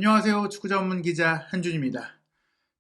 안녕하세요. 축구 전문 기자 한준입니다.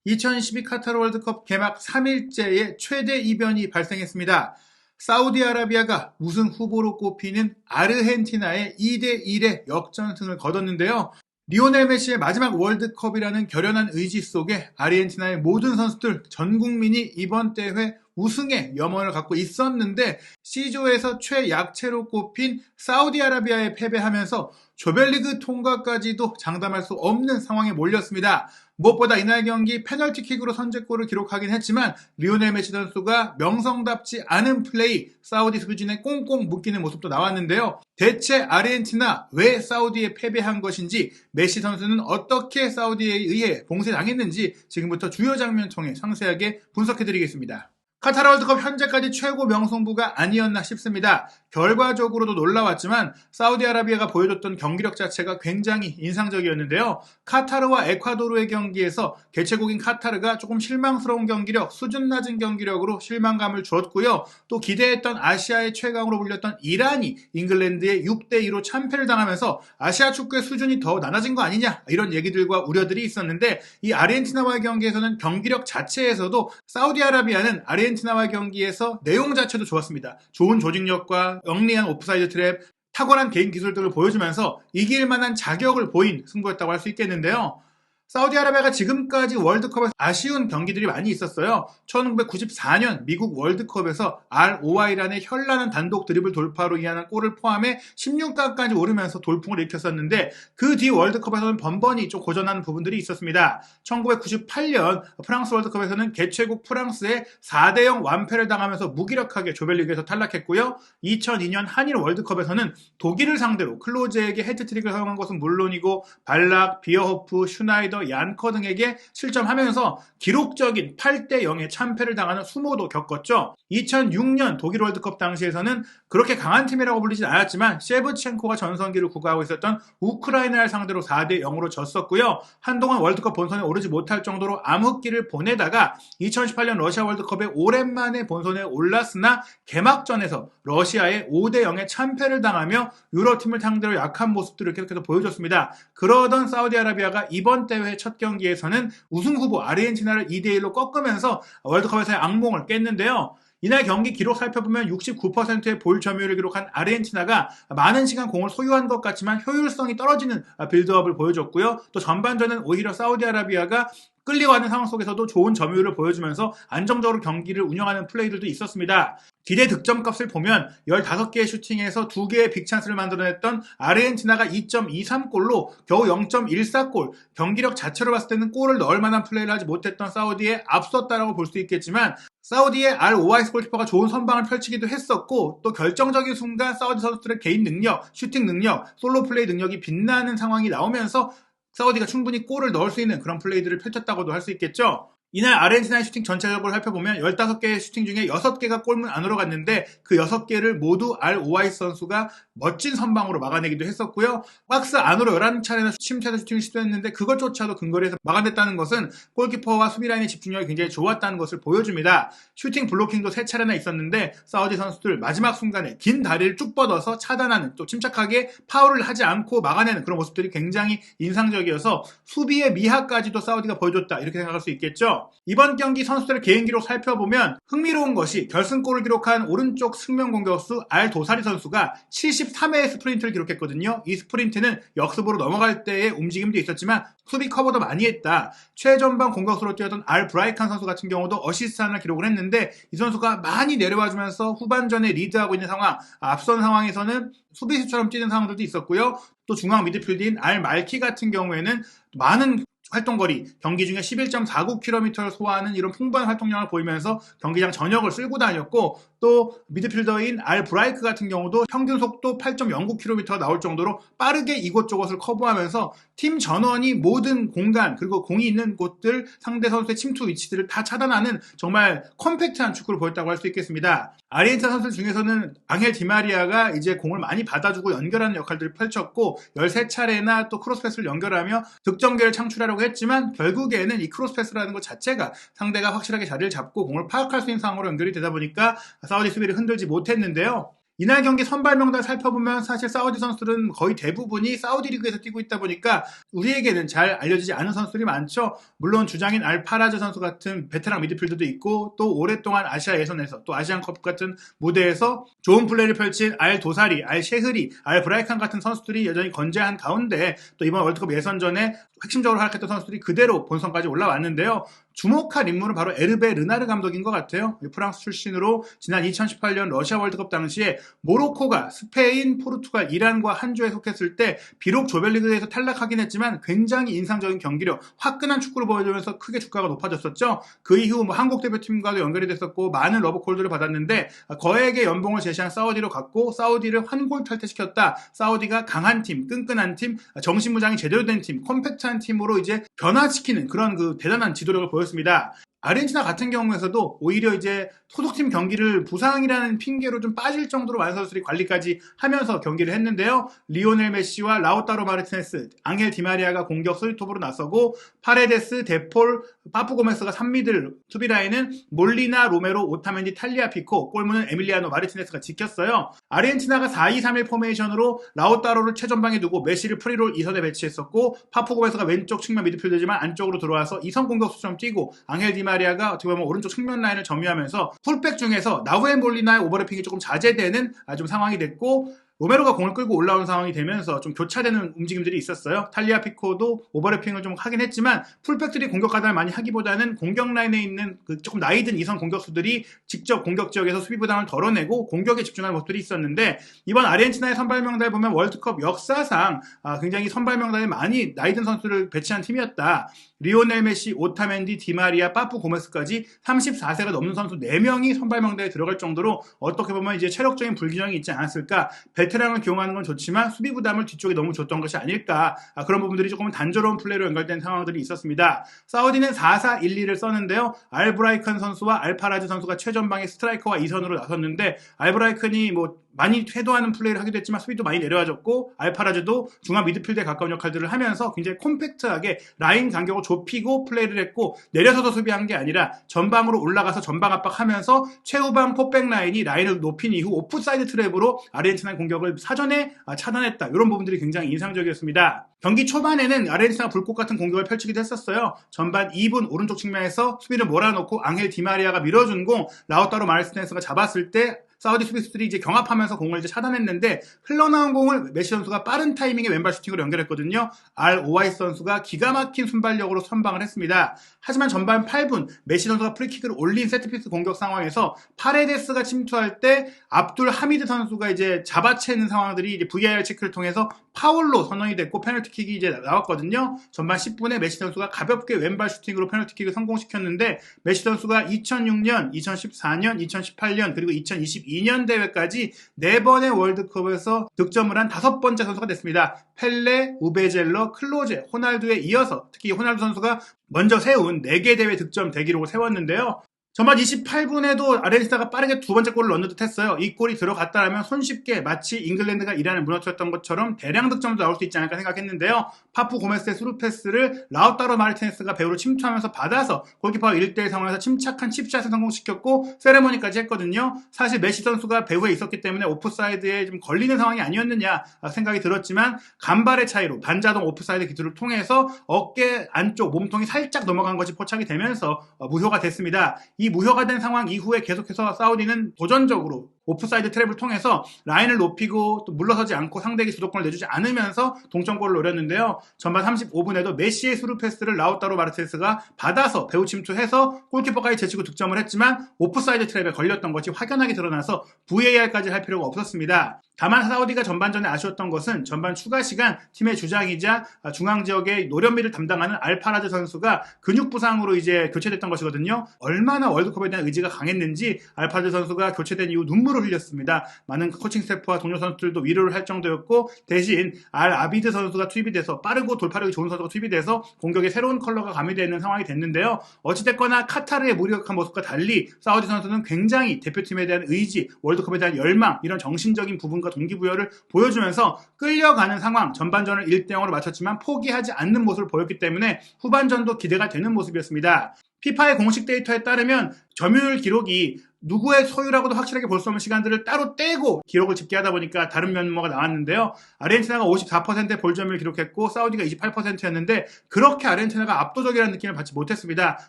2022 카타르 월드컵 개막 3일째에 최대 이변이 발생했습니다. 사우디아라비아가 우승 후보로 꼽히는 아르헨티나에 2대1의 역전승을 거뒀는데요. 리오넬 메시의 마지막 월드컵이라는 결연한 의지 속에 아르헨티나의 모든 선수들, 전 국민이 이번 대회 우승의 염원을 갖고 있었는데 C조에서 최약체로 꼽힌 사우디아라비아에 패배하면서 조별리그 통과까지도 장담할 수 없는 상황에 몰렸습니다. 무엇보다 이날 경기 페널티킥으로 선제골을 기록하긴 했지만 리오넬 메시 선수가 명성답지 않은 플레이, 사우디 수비진에 꽁꽁 묶이는 모습도 나왔는데요. 대체 아르헨티나 왜 사우디에 패배한 것인지, 메시 선수는 어떻게 사우디에 의해 봉쇄당했는지 지금부터 주요 장면 통해 상세하게 분석해드리겠습니다. 카타르 월드컵 현재까지 최고 명성부가 아니었나 싶습니다. 결과적으로도 놀라웠지만 사우디아라비아가 보여줬던 경기력 자체가 굉장히 인상적이었는데요. 카타르와 에콰도르의 경기에서 개최국인 카타르가 조금 실망스러운 경기력, 수준 낮은 경기력으로 실망감을 주었고요. 또 기대했던 아시아의 최강으로 불렸던 이란이 잉글랜드에 6대2로 참패를 당하면서 아시아 축구의 수준이 더 낮아진 거 아니냐, 이런 얘기들과 우려들이 있었는데, 이 아르헨티나와의 경기에서는 경기력 자체에서도 사우디아라비아는 아르헨티나와의 경기에서 내용 자체도 좋았습니다. 좋은 조직력과 영리한 오프사이드 트랩, 탁월한 개인 기술들을 보여주면서 이길 만한 자격을 보인 승부였다고 할 수 있겠는데요. 사우디아라비아가 지금까지 월드컵에서 아쉬운 경기들이 많이 있었어요. 1994년 미국 월드컵에서 ROI라는 현란한 단독 드리블 돌파로 이하는 골을 포함해 16강까지 오르면서 돌풍을 일으켰었는데, 그 뒤 월드컵에서는 번번이 좀 고전하는 부분들이 있었습니다. 1998년 프랑스 월드컵에서는 개최국 프랑스에 4대0 완패를 당하면서 무기력하게 조별리그에서 탈락했고요. 2002년 한일 월드컵에서는 독일을 상대로 클로제에게 헤트트릭을 허용한 것은 물론이고 발락, 비어호프, 슈나이더, 얀커 등에게 실점하면서 기록적인 8대0의 참패를 당하는 수모도 겪었죠. 2006년 독일 월드컵 당시에서는 그렇게 강한 팀이라고 불리진 않았지만 셰브첸코가 전성기를 구가하고 있었던 우크라이나를 상대로 4대0으로 졌었고요. 한동안 월드컵 본선에 오르지 못할 정도로 암흑기를 보내다가 2018년 러시아 월드컵에 오랜만에 본선에 올랐으나 개막전에서 러시아에 5대0의 참패를 당하며 유럽팀을 상대로 약한 모습들을 계속해서 보여줬습니다. 그러던 사우디아라비아가 이번 대회 첫 경기에서는 우승 후보 아르헨티나를 2대1로 꺾으면서 월드컵에서의 악몽을 깼는데요. 이날 경기 기록 살펴보면 69%의 볼 점유율을 기록한 아르헨티나가 많은 시간 공을 소유한 것 같지만 효율성이 떨어지는 빌드업을 보여줬고요. 또 전반전은 오히려 사우디아라비아가 끌려가는 상황 속에서도 좋은 점유율을 보여주면서 안정적으로 경기를 운영하는 플레이들도 있었습니다. 기대 득점값을 보면 15개의 슈팅에서 2개의 빅찬스를 만들어냈던 아르헨티나가 2.23골로 겨우 0.14골, 경기력 자체로 봤을 때는 골을 넣을 만한 플레이를 하지 못했던 사우디에 앞섰다라고 볼 수 있겠지만, 사우디의 ROI 골키퍼가 좋은 선방을 펼치기도 했었고, 또 결정적인 순간 사우디 선수들의 개인 능력, 슈팅 능력, 솔로 플레이 능력이 빛나는 상황이 나오면서 사우디가 충분히 골을 넣을 수 있는 그런 플레이들을 펼쳤다고도 할 수 있겠죠. 이날 아르헨티나의 슈팅 전체적으로 살펴보면 15개의 슈팅 중에 6개가 골문 안으로 갔는데 그 6개를 모두 ROI 선수가 멋진 선방으로 막아내기도 했었고요. 박스 안으로 11차례나 침투해서 슈팅을 시도했는데 그것조차도 근거리에서 막아냈다는 것은 골키퍼와 수비라인의 집중력이 굉장히 좋았다는 것을 보여줍니다. 슈팅 블로킹도 3차례나 있었는데 사우디 선수들 마지막 순간에 긴 다리를 쭉 뻗어서 차단하는, 또 침착하게 파울을 하지 않고 막아내는 그런 모습들이 굉장히 인상적이어서 수비의 미학까지도 사우디가 보여줬다, 이렇게 생각할 수 있겠죠. 이번 경기 선수들의 개인 기록 살펴보면 흥미로운 것이 결승골을 기록한 오른쪽 측면 공격수 알도사리 선수가 73회의 스프린트를 기록했거든요. 이 스프린트는 역습으로 넘어갈 때의 움직임도 있었지만 수비 커버도 많이 했다. 최전방 공격수로 뛰었던 알 브라이칸 선수 같은 경우도 어시스트 하나 기록을 했는데, 이 선수가 많이 내려와주면서 후반전에 리드하고 있는 상황, 앞선 상황에서는 수비수처럼 뛰는 상황들도 있었고요. 또 중앙 미드필드인 알 말키 같은 경우에는 많은 활동거리, 경기 중에 11.49km를 소화하는 이런 풍부한 활동량을 보이면서 경기장 전역을 쓸고 다녔고, 또 미드필더인 알 브라이크 같은 경우도 평균 속도 8.09km가 나올 정도로 빠르게 이곳저곳을 커버하면서 팀 전원이 모든 공간, 그리고 공이 있는 곳들, 상대 선수의 침투 위치들을 다 차단하는 정말 컴팩트한 축구를 보였다고 할 수 있겠습니다. 아르헨티나 선수 중에서는 앙헬 디마리아가 이제 공을 많이 받아주고 연결하는 역할들을 펼쳤고 13차례나 또 크로스패스를 연결하며 득점기를 창출하려고 했지만 결국에는 이 크로스패스라는 것 자체가 상대가 확실하게 자리를 잡고 공을 파악할 수 있는 상황으로 연결이 되다 보니까 사우디 수비를 흔들지 못했는데요. 이날 경기 선발 명단 살펴보면 사실 사우디 선수들은 거의 대부분이 사우디 리그에서 뛰고 있다 보니까 우리에게는 잘 알려지지 않은 선수들이 많죠. 물론 주장인 알파라즈 선수 같은 베테랑 미드필더도 있고 또 오랫동안 아시아 예선에서 또 아시안컵 같은 무대에서 좋은 플레이를 펼친 알 도사리, 알 셰흐리, 알 브라이칸 같은 선수들이 여전히 건재한 가운데 또 이번 월드컵 예선전에 핵심적으로 활약했던 선수들이 그대로 본선까지 올라왔는데요. 주목할 인물은 바로 에르베 르나르 감독인 것 같아요. 프랑스 출신으로 지난 2018년 러시아 월드컵 당시에 모로코가 스페인, 포르투갈, 이란과 한 조에 속했을 때 비록 조별리그에서 탈락하긴 했지만 굉장히 인상적인 경기력, 화끈한 축구를 보여주면서 크게 주가가 높아졌었죠. 그 이후 한국 대표팀과도 연결이 됐었고 많은 러브콜들을 받았는데 거액의 연봉을 제시한 사우디로 갔고 사우디를 환골 탈퇴시켰다. 사우디가 강한 팀, 끈끈한 팀, 정신무장이 제대로 된 팀, 컴팩트한 팀으로 이제 변화시키는 그런 그 대단한 지도력을 보였습니다. 아르헨티나 같은 경우에서도 오히려 이제 소속팀 경기를 부상이라는 핑계로 좀 빠질 정도로 많은 선수들이 관리까지 하면서 경기를 했는데요. 리오넬 메시와 라우타로 마르티네스, 앙헬 디마리아가 공격 스리톱으로 나서고 파레데스, 데폴, 파푸 고메스가 3미들 수비 라인은 몰리나, 로메로, 오타멘디, 탈리아피코, 골문은 에밀리아노 마르티네스가 지켰어요. 아르헨티나가 4-2-3-1 포메이션으로 라우타로를 최전방에 두고 메시를 프리롤 2선에 배치했었고 파푸 고메스가 왼쪽 측면 미드필더지만 안쪽으로 들어와서 2선 공격수처럼 뛰고 앙헬 디마리아가 어떻게 보면 오른쪽 측면 라인을 점유하면서 풀백 중에서 나후엘 몰리나의 오버래핑이 조금 자제되는 좀 상황이 됐고 로메로가 공을 끌고 올라오는 상황이 되면서 좀 교차되는 움직임들이 있었어요. 탈리아피코도 오버래핑을 좀 하긴 했지만 풀백들이 공격 가담을 많이 하기보다는 공격 라인에 있는 그 조금 나이든 이선 공격수들이 직접 공격 지역에서 수비 부담을 덜어내고 공격에 집중하는 모습들이 있었는데 이번 아르헨티나의 선발 명단을 보면 월드컵 역사상 굉장히 선발 명단에 많이 나이든 선수를 배치한 팀이었다. 리오넬 메시, 오타멘디, 디마리아, 파푸 고메스까지 34세가 넘는 선수 4명이 선발 명단에 들어갈 정도로 어떻게 보면 이제 체력적인 불균형이 있지 않았을까. 베테랑을 기용하는 건 좋지만 수비 부담을 뒤쪽에 너무 줬던 것이 아닐까. 그런 부분들이 조금 단조로운 플레이로 연결된 상황들이 있었습니다. 사우디는 4-4-1-2를 썼는데요. 알브라이칸 선수와 알파라즈 선수가 최전방에 스트라이커와 2선으로 나섰는데 알브라이칸이 많이 회도하는 플레이를 하기도 했지만 수비도 많이 내려와줬고 알파라즈도 중앙 미드필드에 가까운 역할들을 하면서 굉장히 콤팩트하게 라인 간격을 좁히고 플레이를 했고 내려서도 수비한 게 아니라 전방으로 올라가서 전방 압박하면서 최후방 포백 라인이 라인을 높인 이후 오프사이드 트랩으로 아르헨티나의 공격을 사전에 차단했다. 이런 부분들이 굉장히 인상적이었습니다. 경기 초반에는 아르헨티나가 불꽃 같은 공격을 펼치기도 했었어요. 전반 2분 오른쪽 측면에서 수비를 몰아놓고 앙헬 디마리아가 밀어준 공 라우타로 마르티네스가 잡았을 때 사우디 수비수들이 이제 경합하면서 공을 이제 차단했는데 흘러나온 공을 메시 선수가 빠른 타이밍에 왼발 슈팅으로 연결했거든요. 알 오와이스 선수가 기가 막힌 순발력으로 선방을 했습니다. 하지만 전반 8분 메시 선수가 프리킥을 올린 세트피스 공격 상황에서 파레데스가 침투할 때 압둘 하미드 선수가 이제 잡아채는 상황들이 이제 VAR 체크를 통해서 파울로 선언이 됐고 페널티킥이 이제 나왔거든요. 전반 10분에 메시 선수가 가볍게 왼발 슈팅으로 페널티킥을 성공시켰는데 메시 선수가 2006년, 2014년, 2018년 그리고 2022년 대회까지 4번의 월드컵에서 득점을 한 5번째 선수가 됐습니다. 펠레, 우베젤러, 클로제, 호날두에 이어서 특히 호날두 선수가 먼저 세운 4개 대회 득점 대기록을 세웠는데요. 전반 28분에도 아르헨티나가 빠르게 두 번째 골을 넣는 듯 했어요. 이 골이 들어갔다면 손쉽게 마치 잉글랜드가 이란을 무너뜨렸던 것처럼 대량 득점도 나올 수 있지 않을까 생각했는데요. 파푸 고메스의 스루 패스를 라우타로 마르티네스가 배우로 침투하면서 받아서 골키퍼와 1대1 상황에서 침착한 칩샷을 성공시켰고 세레머니까지 했거든요. 사실 메시 선수가 배후에 있었기 때문에 오프사이드에 좀 걸리는 상황이 아니었느냐 생각이 들었지만 간발의 차이로 반자동 오프사이드 기술을 통해서 어깨 안쪽 몸통이 살짝 넘어간 것이 포착이 되면서 무효가 됐습니다. 이 무효가 된 상황 이후에 계속해서 사우디는 도전적으로 오프사이드 트랩을 통해서 라인을 높이고 또 물러서지 않고 상대에게 주도권을 내주지 않으면서 동점골을 노렸는데요. 전반 35분에도 메시의 스루 패스를 라우타로 마르티네스가 받아서 배후 침투해서 골키퍼까지 제치고 득점을 했지만 오프사이드 트랩에 걸렸던 것이 확연하게 드러나서 VAR까지 할 필요가 없었습니다. 다만 사우디가 전반전에 아쉬웠던 것은 전반 추가 시간 팀의 주장이자 중앙지역의 노련미를 담당하는 알파라즈 선수가 근육 부상으로 이제 교체됐던 것이거든요. 얼마나 월드컵에 대한 의지가 강했는지 알파라즈 선수가 교체된 이후 눈물을 흘렸습니다. 많은 코칭 스태프와 동료 선수들도 위로를 할 정도였고 대신 알 아비드 선수가 투입이 돼서 빠르고 돌파력이 좋은 선수가 투입이 돼서 공격에 새로운 컬러가 가미되는 상황이 됐는데요. 어찌됐거나 카타르의 무력한 모습과 달리 사우디 선수는 굉장히 대표팀에 대한 의지, 월드컵에 대한 열망 이런 정신적인 부분과 동기부여를 보여주면서 끌려가는 상황, 전반전을 1대0으로 마쳤지만 포기하지 않는 모습을 보였기 때문에 후반전도 기대가 되는 모습이었습니다. 피파의 공식 데이터에 따르면 점유율 기록이 누구의 소유라고도 확실하게 볼 수 없는 시간들을 따로 떼고 기록을 집계하다 보니까 다른 면모가 나왔는데요. 아르헨티나가 54%의 볼점을 기록했고 사우디가 28%였는데 그렇게 아르헨티나가 압도적이라는 느낌을 받지 못했습니다.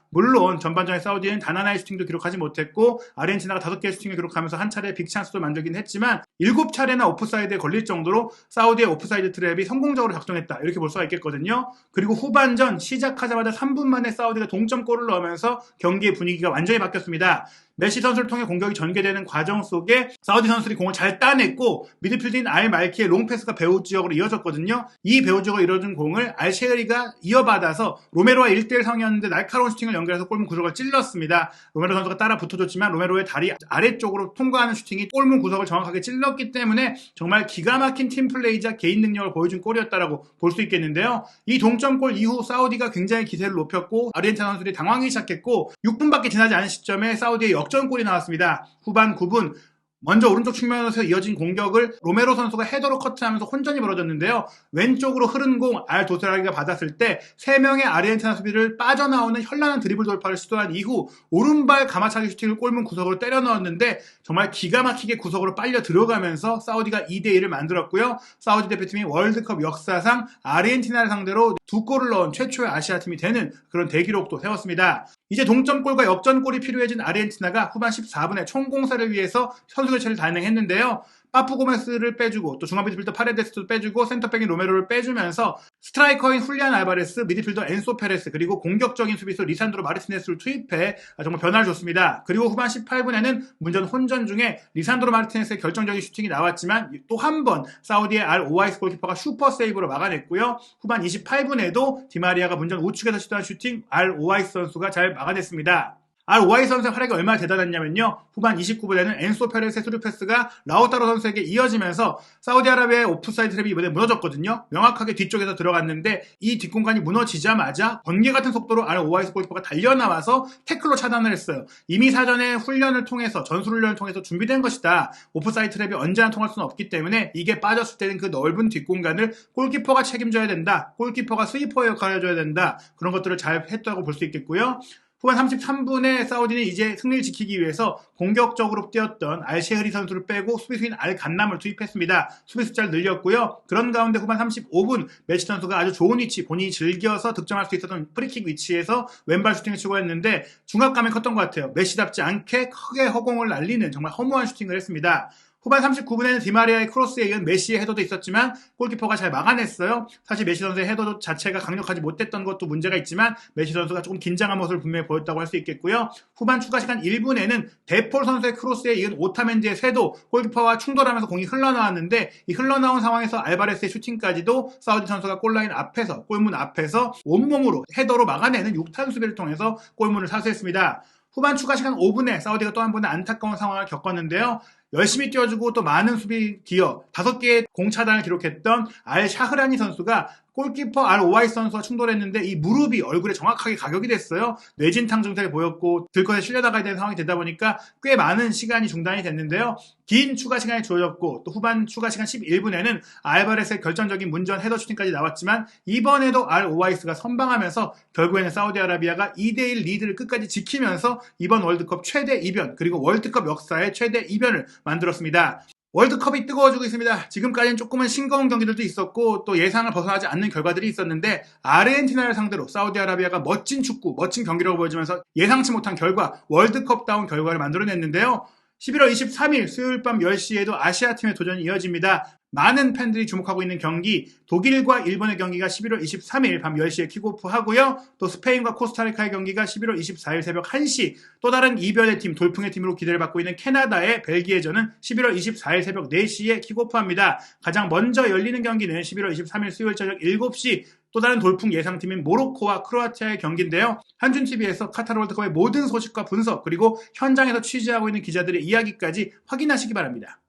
물론 전반전에 사우디는 단 하나의 슈팅도 기록하지 못했고 아르헨티나가 5개의 슈팅을 기록하면서 한 차례 빅찬스도 만들긴 했지만 7차례나 오프사이드에 걸릴 정도로 사우디의 오프사이드 트랩이 성공적으로 작동했다, 이렇게 볼 수가 있겠거든요. 그리고 후반전 시작하자마자 3분 만에 사우디가 동점골을 넣으면서 경기의 분위기가 완전히 바뀌었습니다. 메시 선수를 통해 공격이 전개되는 과정 속에 사우디 선수들이 공을 잘 따냈고 미드필드인 알 말키의 롱패스가 배우 지역으로 이어졌거든요. 이 배우 지역으로 이어진 공을 알 셰흐리가 이어받아서 로메로와 1대1 상황이었는데 날카로운 슈팅을 연결해서 골문 구석을 찔렀습니다. 로메로 선수가 따라 붙어줬지만 로메로의 다리 아래쪽으로 통과하는 슈팅이 골문 구석을 정확하게 찔렀기 때문에 정말 기가 막힌 팀플레이자 개인 능력을 보여준 골이었다라고 볼 수 있겠는데요. 이 동점골 이후 사우디가 굉장히 기세를 높였고 아르헨티나 선수들이 당황하기 시작했고 6분밖에 지나지 않은 시점에 사우디의 역전골이 나왔습니다. 후반 9분 먼저 오른쪽 측면에서 이어진 공격을 로메로 선수가 헤더로 커트하면서 혼전이 벌어졌는데요. 왼쪽으로 흐른 공 알 도스라기가 받았을 때 3명의 아르헨티나 수비를 빠져나오는 현란한 드리블 돌파를 시도한 이후 오른발 가마차기 슈팅을 골문 구석으로 때려 넣었는데 정말 기가 막히게 구석으로 빨려 들어가면서 사우디가 2대1을 만들었고요. 사우디 대표팀이 월드컵 역사상 아르헨티나를 상대로 2골을 넣은 최초의 아시아팀이 되는 그런 대기록도 세웠습니다. 이제 동점골과 역전골이 필요해진 아르헨티나가 후반 14분에 총공사를 위해서 선수교체를 단행했는데요. 파푸 고메스를 빼주고 또 중앙 미드필더 파레데스도 빼주고 센터백인 로메로를 빼주면서 스트라이커인 훌리안 알바레스, 미드필더 엔소 페레스, 그리고 공격적인 수비수 리산드로 마르티네스를 투입해 정말 변화를 줬습니다. 그리고 후반 18분에는 문전 혼전 중에 리산드로 마르티네스의 결정적인 슈팅이 나왔지만 또 한 번 사우디의 알 오아이스 골키퍼가 슈퍼 세이브로 막아냈고요. 후반 28분에도 디마리아가 문전 우측에서 시도한 슈팅 알 오아이스 선수가 잘 막아냈습니다. 알 오아이 선수의 활약이 얼마나 대단했냐면요. 후반 29분에는 엔소 페레스의 수루 패스가 라우타로 선수에게 이어지면서 사우디아라비아의 오프사이드 트랩이 이번에 무너졌거든요. 명확하게 뒤쪽에서 들어갔는데 이 뒷공간이 무너지자마자 번개 같은 속도로 알 오아이 골키퍼가 달려나와서 태클로 차단을 했어요. 이미 사전에 훈련을 통해서 전술훈련을 통해서 준비된 것이다. 오프사이드 트랩이 언제나 통할 수는 없기 때문에 이게 빠졌을 때는 그 넓은 뒷공간을 골키퍼가 책임져야 된다. 골키퍼가 스위퍼의 역할을 해줘야 된다. 그런 것들을 잘 했다고 볼 수 있겠고요. 후반 33분에 사우디는 이제 승리를 지키기 위해서 공격적으로 뛰었던 알 셰흐리 선수를 빼고 수비수인 알 간남을 투입했습니다. 수비 숫자를 늘렸고요. 그런 가운데 후반 35분 메시 선수가 아주 좋은 위치, 본인이 즐겨서 득점할 수 있었던 프리킥 위치에서 왼발 슈팅을 치고 했는데 중압감이 컸던 것 같아요. 메시답지 않게 크게 허공을 날리는 정말 허무한 슈팅을 했습니다. 후반 39분에는 디마리아의 크로스에 이은 메시의 헤더도 있었지만 골키퍼가 잘 막아냈어요. 사실 메시 선수의 헤더 자체가 강력하지 못했던 것도 문제가 있지만 메시 선수가 조금 긴장한 모습을 분명히 보였다고 할 수 있겠고요. 후반 추가 시간 1분에는 데폴 선수의 크로스에 이은 오타멘디의 쇄도 골키퍼와 충돌하면서 공이 흘러나왔는데 이 흘러나온 상황에서 알바레스의 슈팅까지도 사우디 선수가 골라인 앞에서 골문 앞에서 온몸으로 헤더로 막아내는 6탄 수비를 통해서 골문을 사수했습니다. 후반 추가 시간 5분에 사우디가 또 한 번의 안타까운 상황을 겪었는데요. 열심히 뛰어주고 또 많은 수비 기여 5개의 공차단을 기록했던 알 샤흐라니 선수가 골키퍼 알 오아이스 선수와 충돌했는데 이 무릎이 얼굴에 정확하게 가격이 됐어요. 뇌진탕 증세를 보였고 들것에 실려나가야 되는 상황이 되다 보니까 꽤 많은 시간이 중단이 됐는데요. 긴 추가 시간이 주어졌고 또 후반 추가 시간 11분에는 알바레스의 결정적인 문전 헤더 슈팅까지 나왔지만 이번에도 알 오아이스가 선방하면서 결국에는 사우디아라비아가 2대1 리드를 끝까지 지키면서 이번 월드컵 최대 이변 그리고 월드컵 역사의 최대 이변을 만들었습니다. 월드컵이 뜨거워지고 있습니다. 지금까지는 조금은 싱거운 경기들도 있었고 또 예상을 벗어나지 않는 결과들이 있었는데 아르헨티나를 상대로 사우디아라비아가 멋진 축구, 멋진 경기력을 보여주면서 예상치 못한 결과, 월드컵다운 결과를 만들어냈는데요. 11월 23일 수요일 밤 10시에도 아시아팀의 도전이 이어집니다. 많은 팬들이 주목하고 있는 경기, 독일과 일본의 경기가 11월 23일 밤 10시에 킥오프 하고요. 또 스페인과 코스타리카의 경기가 11월 24일 새벽 1시, 또 다른 이변의 팀, 돌풍의 팀으로 기대를 받고 있는 캐나다의 벨기에전은 11월 24일 새벽 4시에 킥오프합니다. 가장 먼저 열리는 경기는 11월 23일 수요일 저녁 7시, 또 다른 돌풍 예상팀인 모로코와 크로아티아의 경기인데요. 한준TV에서 카타르 월드컵의 모든 소식과 분석, 그리고 현장에서 취재하고 있는 기자들의 이야기까지 확인하시기 바랍니다.